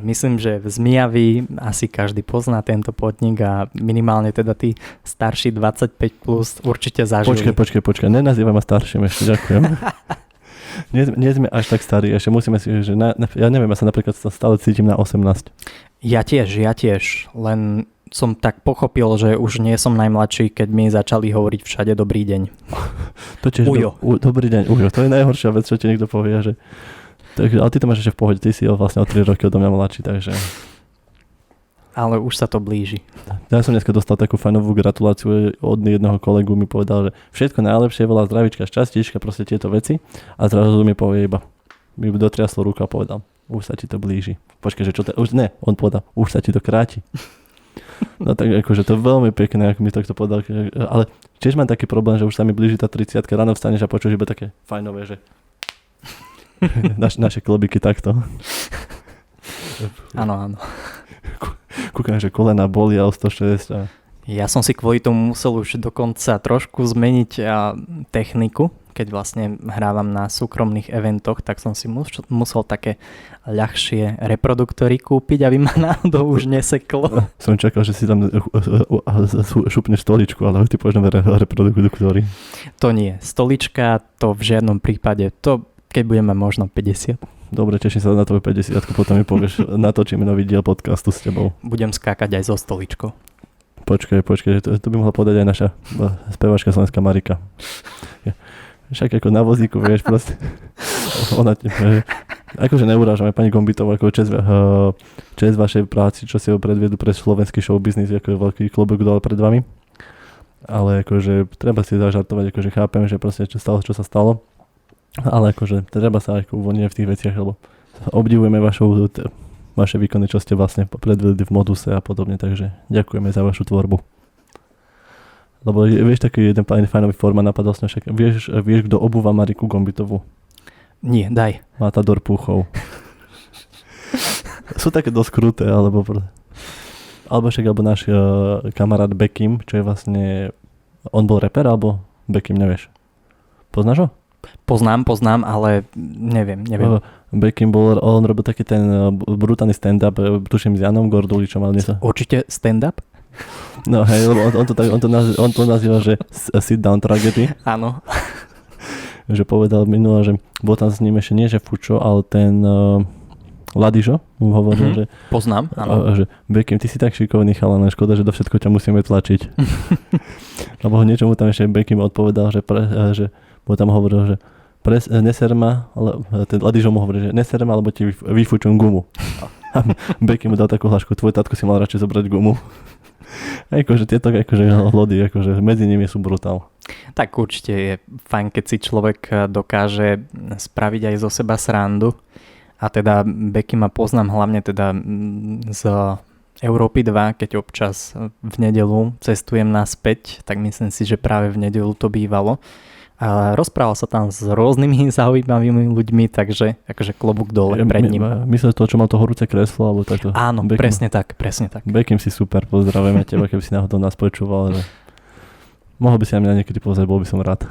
Myslím, že v Zmijavi asi každý pozná tento podnik a minimálne teda tí starší 25 plus určite zažili. Počkaj, nenazývaj ma starším ešte, ďakujem. Nie sme až tak starí, ešte musíme si, že ja neviem, ja sa napríklad stále cítim na 18. Ja tiež, len som tak pochopil, že už nie som najmladší, keď mi začali hovoriť všade dobrý deň. To tiež dobrý deň, Ujo, to je najhoršia vec, čo ti niekto povie, že... Takže, ale ty to máš ešte v pohode, ty si vlastne o 3 roky odo mňa mladší, takže... Ale už sa to blíži. Ja som dneska dostal takú fajnovú gratuláciu od jedného kolegu, mi povedal, že všetko najlepšie, veľa zdravíčka, šťastíčka, proste tieto veci. A zrazu mi povie iba, mi dotriaslo ruku a povedal, už sa ti to blíži. Počkaj, že čo to... Už ne, on povedal, už sa ti to kráti. No tak akože to je veľmi pekné, ako mi to povedal. Ale tiež mám taký problém, že už sa mi blíži tá 30-ka, ráno vstaneš a počuješ iba také fajnové, že... naše klobiky takto. Áno. Kúkam, že kolena bolia o 106 a... Ja som si kvôli tomu musel už dokonca trošku zmeniť techniku. Keď vlastne hrávam na súkromných eventoch, tak som si musel také ľahšie reproduktory kúpiť, aby ma náhodou už neseklo. Som čakal, že si tam šupneš stoličku, ale ty povieš na reproduktory. To nie. Stolička to v žiadnom prípade. To keď budeme možno 50. Dobre, teším sa na tvoju 50, potom mi povieš, natočíme nový diel podcastu s tebou. Budem skákať aj so stoličkou. Počkaj, to by mohla povedať aj naša speváčka slovenská Marika. Však ako na vozíku, vieš, proste. Ona, akože neurážame pani Gombitová, ako čest vašej práci, čo si ho predviedu pre slovenský showbiznis, ako je veľký klobúk dole pred vami. Ale akože treba si zažartovať, akože chápem, že proste čo sa stalo. Ale akože treba sa aj uvoľniť v tých veciach, lebo obdivujeme vaše výkony, čo ste vlastne predvedli v moduse a podobne, takže ďakujeme za vašu tvorbu. Lebo vieš, taký jeden fajnový forma napadol som však. Vieš, kto obúva Mariku Gombitovú? Nie, daj. Matador Púchov. Sú také dosť kruté, alebo náš kamarát Bekim, čo je vlastne, on bol rapper, alebo Bekim, nevieš? Poznáš ho? Poznám, ale neviem. Bekim on robil taký ten brutálny stand-up, tuším s Janom Gorduličom, ale nie sa. Určite stand-up? No hej, lebo on to nazýva, že sit down tragedy. Áno. Že povedal minule, že bol tam s ním ešte nie, že Fučo, ale ten Ladižo mu hovoril, že poznám, áno. Že Bekim, ty si tak šikovný chalan, škoda, že do všetko ťa musíme tlačiť. Lebo niečo mu tam ešte Bekim odpovedal, že mu tam hovoril, že neser ma, ale ten Ladižo mu hovorí, že neser ma, alebo ti vyfúčujem gumu. A Bekim mu dal takú hlášku, tvoj tatko si mal radšej zobrať gumu. Akože tieto hlody, akože medzi nimi sú brutál. Tak určite je fajn, keď si človek dokáže spraviť aj zo seba srandu. A teda Bekima poznám hlavne teda z Európy 2, keď občas v nedeľu cestujem naspäť, tak myslím si, že práve v nedeľu to bývalo. A rozprával sa tam s rôznymi zaujímavými ľuďmi, takže akože klobúk dole pred ním. Myslím to, čo mal to horúce kreslo, alebo takto. Áno, Bekim, presne tak. Bekim si super, pozdravujeme teba, keby si náhodou nás počúval. Že... Mohol by si na mňa niekedy pozrieť, bol by som rád.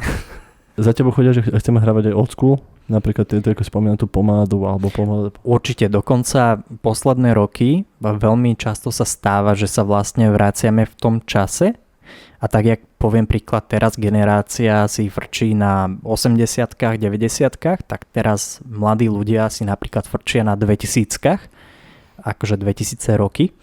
Za tebou chodia, že chceme hravať aj old school? Napríklad tieto, ako spomínam tú pomádu alebo pomádu. Určite, dokonca posledné roky veľmi často sa stáva, že sa vlastne vraciame v tom čase. A tak, jak poviem príklad, teraz generácia si frčí na 80-kách, 90-kách, tak teraz mladí ľudia si napríklad frčia na 2000-kách, akože 2000 roky.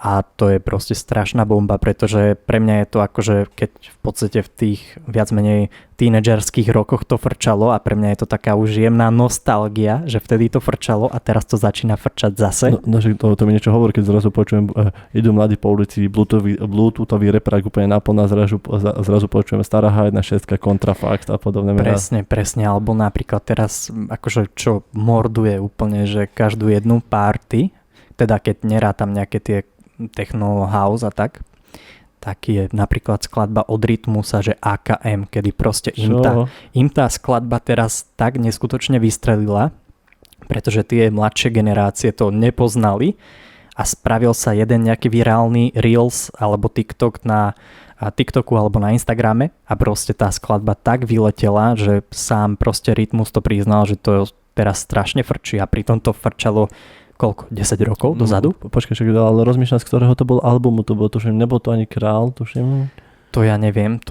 A to je proste strašná bomba, pretože pre mňa je to akože, keď v podstate v tých viac menej tínedžerských rokoch to frčalo a pre mňa je to taká už jemná nostalgia, že vtedy to frčalo a teraz to začína frčať zase. No že to mi niečo hovorí, keď zrazu počujem, idú mladí po ulici, bluetoothový reprák úplne naplno a zrazu počujem stará H1.6, kontrafakt a podobne. Presne, alebo napríklad teraz akože čo morduje úplne, že každú jednu party, teda keď nerátam nejaké tie techno house a tak je napríklad skladba od Rytmusa, že AKM, kedy proste im tá skladba teraz tak neskutočne vystrelila, pretože tie mladšie generácie to nepoznali a spravil sa jeden nejaký virálny Reels alebo TikTok na TikToku alebo na Instagrame a proste tá skladba tak vyletela, že sám proste Rytmus to priznal, že to teraz strašne frčí a pritom to frčalo koľko? 10 rokov dozadu? Počkaj, ale rozmýšľam, z ktorého to bol albumu, to bol, tuším, nebol to ani Král, tuším. To ja neviem,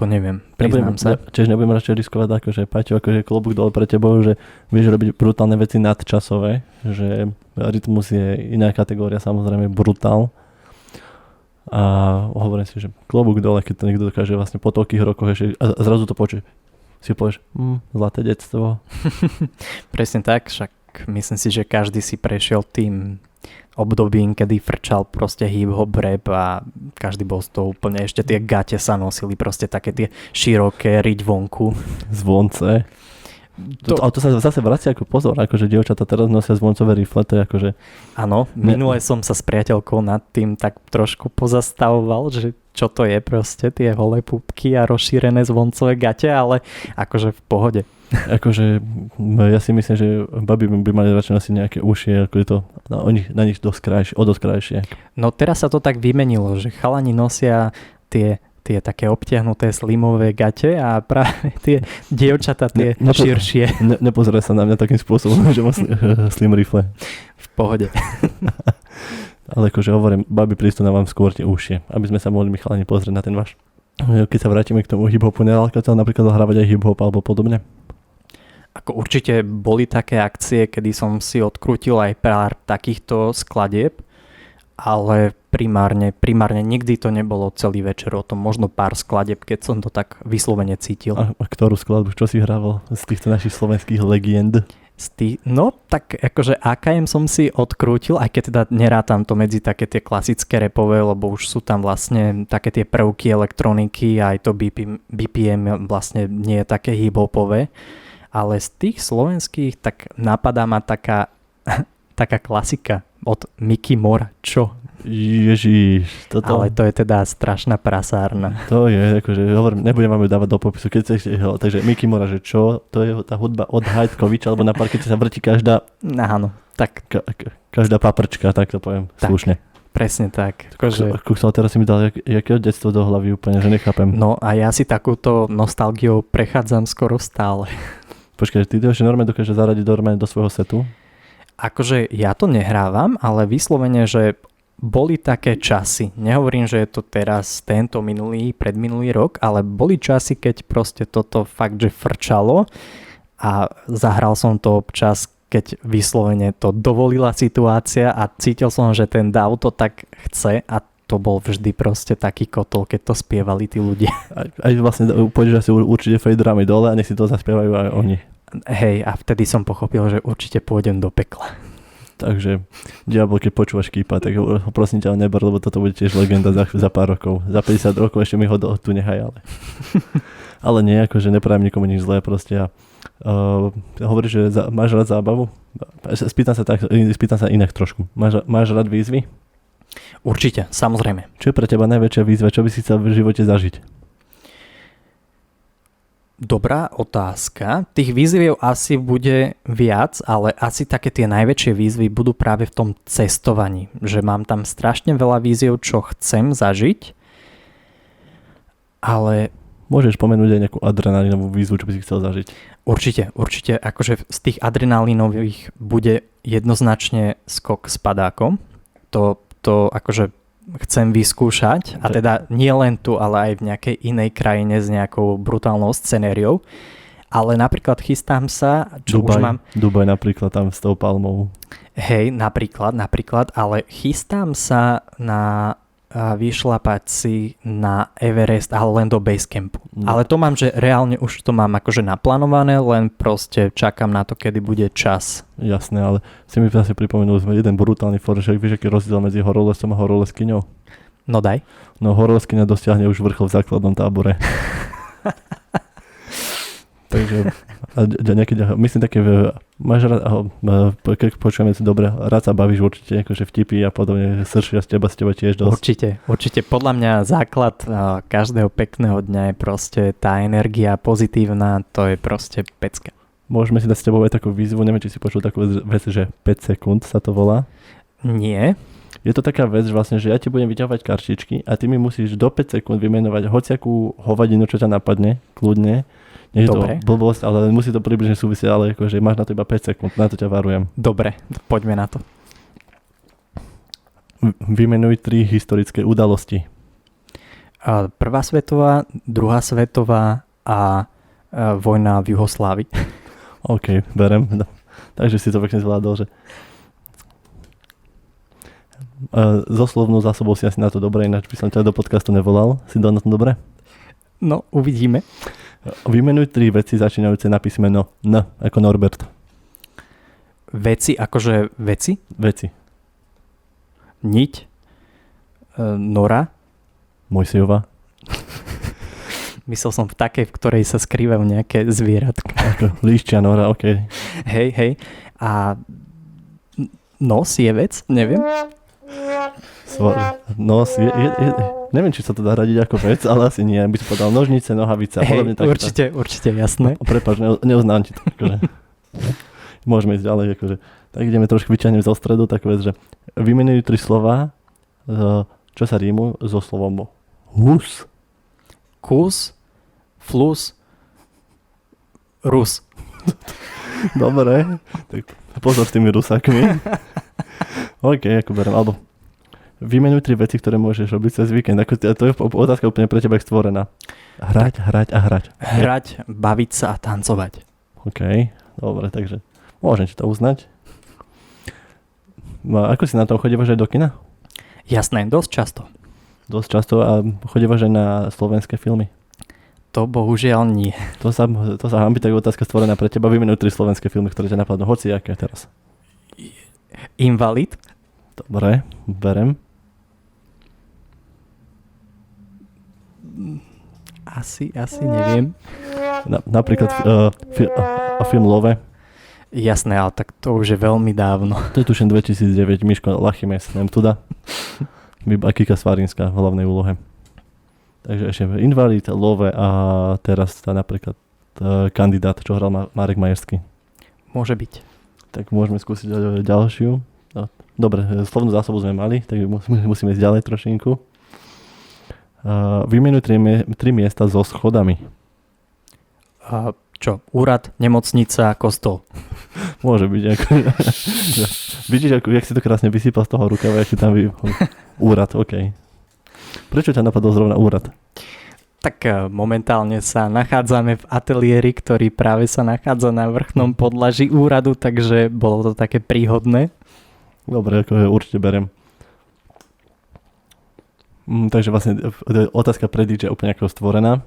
priznám sa. Čiže nebudem radšej riskovať, akože Paťo, akože klobúk dole pre tebou, že vieš robiť brutálne veci nadčasové, že Rytmus je iná kategória, samozrejme brutál. A hovorím si, že klobúk dole, keď to niekto dokáže vlastne po toľkých rokoch ešte, a zrazu to počuje, si povieš, zlaté detstvo. Presne tak, však myslím si, že každý si prešiel tým obdobím, kedy frčal proste hip-hop rap a každý bol z toho úplne, ešte tie gate sa nosili, proste také tie široké, riť vonku. Zvonce. Ale to sa zase vracia ako pozor, akože dievčatá teraz nosia zvoncové rifle, to je akože... Áno, minule som sa s priateľkou nad tým tak trošku pozastavoval, že čo to je proste, tie holé púbky a rozšírené zvoncové gate, ale akože v pohode. Akože ja si myslím, že baby by mali radšej nosiť nejaké ušie, ako je to na nich dosť krajšie. No teraz sa to tak vymenilo, že chalani nosia tie také obtiahnuté slimové gate a práve tie dievčatá tie širšie. Nepozeraj sa na mňa takým spôsobom, že mám slim rifle. V pohode. Ale akože hovorím, baby pristávajú skôr tie ušie, aby sme sa mohli chalani pozrieť na ten váš. Keď sa vrátime k tomu hip-hopu, nelákať sa napríklad zahrávať aj hip-hop alebo podobne? Ako určite boli také akcie, kedy som si odkrútil aj pár takýchto skladieb, ale primárne nikdy to nebolo celý večer o tom, možno pár skladieb, keď som to tak vyslovene cítil. A ktorú skladbu, čo si hrával z týchto našich slovenských legend? No tak akože AKM som si odkrútil, aj keď teda nerátam to medzi také tie klasické rapové, lebo už sú tam vlastne také tie prvky elektroniky, aj to BPM vlastne nie je také hip-hopové. Ale z tých slovenských tak napadá ma taká taká klasika od Mickey Moore. Čo? Ježiš, toto... Ale to je teda strašná prasárna. To je, akože, hovorím, nebudem vám ju dávať do popisu, keď chcete, takže Mickey Moore, že čo? To je tá hudba od Hajtkoviča, alebo na parkete sa vrti každá... Áno, tak. Každá paprčka, tak to poviem, tak, slušne. Presne tak. Akože... Teraz si mi dal jakého detstvo do hlavy úplne, že nechápem. No a ja si takúto nostalgiou prechádzam skoro stále. Počkaj, ty to ešte normálne dokáže zaradiť do svojho setu? Akože ja to nehrávam, ale vyslovene, že boli také časy, nehovorím, že je to teraz tento predminulý rok, ale boli časy, keď proste toto fakt, že frčalo a zahral som to občas, keď vyslovene to dovolila situácia a cítil som, že ten dáv to tak chce a to bol vždy proste taký kotol, keď to spievali tí ľudia. Aj vlastne pôjdeš asi určite fade dramy dole a nech si to zaspievajú aj oni. Hej, a vtedy som pochopil, že určite pôjdem do pekla. Takže, diabol, keď počúvaš Keepa, tak ho prosím ťa neber, lebo toto bude tiež legenda za pár rokov. Za 50 rokov ešte mi ho tu nechaj, ale... ale nie, akože neprajem nikomu nič zlé proste. Hovoríš, že máš rád zábavu? Spýtam sa inak trošku. Máš rád výzvy? Určite, samozrejme. Čo je pre teba najväčšia výzva? Čo by si chcel v živote zažiť? Dobrá otázka. Tých výziev asi bude viac, ale asi také tie najväčšie výzvy budú práve v tom cestovaní. Že mám tam strašne veľa výziev, čo chcem zažiť, ale... Môžeš spomenúť aj nejakú adrenalinovú výzvu, čo by si chcel zažiť? Určite. Akože z tých adrenalinových bude jednoznačne skok s padákom. To akože chcem vyskúšať a teda nie len tu, ale aj v nejakej inej krajine s nejakou brutálnou scenériou. Ale napríklad chystám sa, Dubaj napríklad tam s tou palmou. Hej, napríklad, ale chystám sa na vyšlapať si na Everest, ale len do Basecampu. No. Ale to mám, že reálne už to mám akože naplánované, len proste čakám na to, kedy bude čas. Jasné, ale si mi zase pripomenul jeden brutálny forešek, vieš, aký rozdiel medzi horolesom a horoleskyňou? No daj. No horoleskyňa dosiahne už vrchol v základnom tábore. Takže myslím také, máš rád, keď počujeme to dobre, rád sa bavíš určite, akože vtipy a podobne, sršia z teba tiež dosť. Určite. Podľa mňa základ každého pekného dňa je proste tá energia pozitívna, to je proste pecka. Môžeme si dať s tebou aj takú výzvu, neviem, či si počul takú vec, že 5 sekúnd sa to volá. Nie. Je to taká vec, vlastne, že ja ti budem vyťahovať kartičky a ty mi musíš do 5 sekúnd vymenovať hociakú hovadinu, čo ťa napadne, kľudne. Nie je to blbosť, ale musí to približne súvisieť, ale akože máš na to iba 5 sekúnd, na to ťa varujem. Dobre, poďme na to. Vymenuj 3 historické udalosti. Prvá svetová, druhá svetová a vojna v Juhoslávii. OK, berem. No. Takže si to pekne zvládol, že... So slovnou zásobou si asi na to dobre, ináč by som ťa do podcastu nevolal. Si dal na to dobre? No, uvidíme. Vymenuj 3 veci začínajúce na písmeno N, ako Norbert. Veci, akože veci? Veci. Niť. Nora. Mojsejová. Myslel som v takej, v ktorej sa skrývajú nejaké zvieratka. Líščia, Nora, OK. Hej. A nos je vec? Neviem. Nos je, neviem, či sa to dá radiť ako vec, ale asi nie. By som povedal nožnice, nohavice a podobne. Určite, jasné. No, prepáč, neuznám ti to. Akože. Môžeme ísť ďalej. Akože. Tak ideme trošku vyťahnem zo stredu, tak vec, že vymenujú 3 slova, čo sa rímujú so slovom hus. Kus, flus, rus. Dobre, tak pozor s tými rusákmi. OK, ako berem, alebo vymenuj 3 veci, ktoré môžeš robiť cez víkend. To je otázka úplne pre teba stvorená. Hrať. Hrať, baviť sa a tancovať. OK, dobre, takže môžem ti to uznať. Ako si na tom chodívaš aj do kina? Jasné, dosť často. Dosť často a chodívaš aj na slovenské filmy? To bohužiaľ nie. To sa hambi, tak otázka stvorená pre teba. Vymenuj 3 slovenské filmy, ktoré ťa napadnú. Hoci aké teraz. Invalid. Dobre, berem. Asi neviem. Napríklad film Love. Jasné, ale tak to už je veľmi dávno. To je tuším 2009, Miško Lachimes, neviem tuda. A Kika Svarinská v hlavnej úlohe. Takže ešte Invalid, Love a teraz napríklad kandidát, čo hral Marek Majerský. Môže byť. Tak môžeme skúsiť ďalšiu. No, dobre, slovnú zásobu sme mali, tak musíme ísť ďalej trošinku. Vymenuj 3 miesta so schodami. Čo? Úrad, nemocnica, kostol. Môže byť. Vidíš, jak si to krásne vysypal z toho rukava, jak si tam úrad, OK. Prečo ťa napadol zrovna úrad? Tak momentálne sa nachádzame v ateliéri, ktorý práve sa nachádza na vrchnom podlaží úradu, takže bolo to také príhodné. Dobre, určite beriem. Takže vlastne otázka pre DJ je úplne ako stvorená.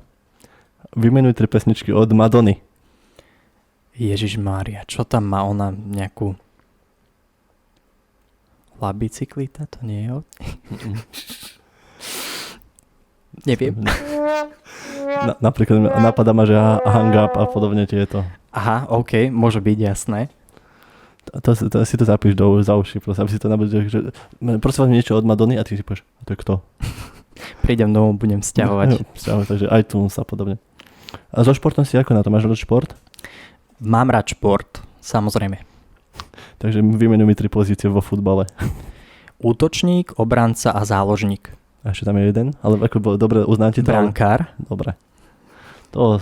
Vymenuj 3 pesničky od Madony. Ježišmária, čo tam má ona nejakú La Bicyclita? To nie je od... Neviem. Napríklad napadá ma, že Hang Up a podobne tieto. Aha, OK, môže byť, jasné. To si to zapíš za uši, prosím, aby si to nabudil, že prosím vám niečo od Madony a ty si povieš, a to je kto? Prídem domov, budem sťahovať. Takže iTunes a podobne. A so športom si ako na to? Máš rád šport? Mám rád šport, samozrejme. Takže vymenuj mi 3 pozície vo futbale. Útočník, obranca a záložník. A ešte tam je jeden? Ale ako bolo dobre uznať to? Brankár. Dobre. To...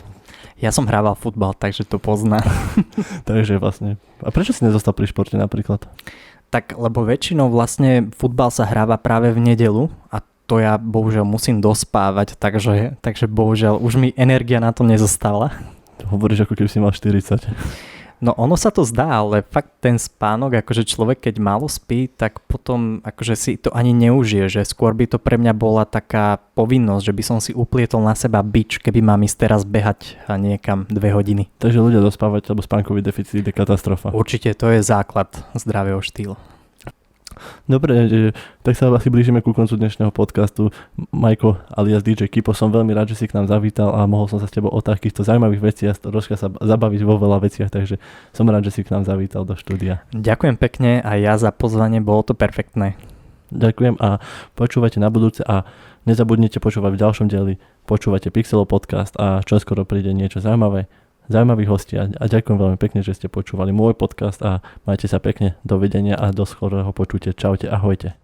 Ja som hrával futbal, takže to poznám. Takže vlastne. A prečo si nezostal pri športe napríklad? Tak, lebo väčšinou vlastne futbal sa hráva práve v nedeľu a to ja bohužiaľ musím dospávať, takže bohužiaľ už mi energia na to nezostala. Hovoríš, ako keby si mal 40. No ono sa to zdá, ale fakt ten spánok, akože človek keď málo spí, tak potom akože si to ani neužije, že skôr by to pre mňa bola taká povinnosť, že by som si uplietol na seba bič, keby mám ísť teraz behať niekam 2 hodiny. Takže ľudia dospávať, alebo spánkový deficit je katastrofa. Určite to je základ zdravého štýlu. Dobre, tak sa asi blížime ku koncu dnešného podcastu. Majko alias DJ Kipo, som veľmi rád, že si k nám zavítal a mohol som sa s tebou o takýchto zaujímavých veciach troška sa zabaviť vo veľa veciach, takže som rád, že si k nám zavítal do štúdia. Ďakujem pekne a ja za pozvanie, bolo to perfektné. Ďakujem a počúvajte na budúce a nezabudnite počúvať v ďalšom dieli. Počúvajte Pixelov podcast a čoskoro príde niečo zaujímavých hostí a ďakujem veľmi pekne, že ste počúvali môj podcast a majte sa pekne, dovidenia a do skorého počutia. Čaute, ahojte.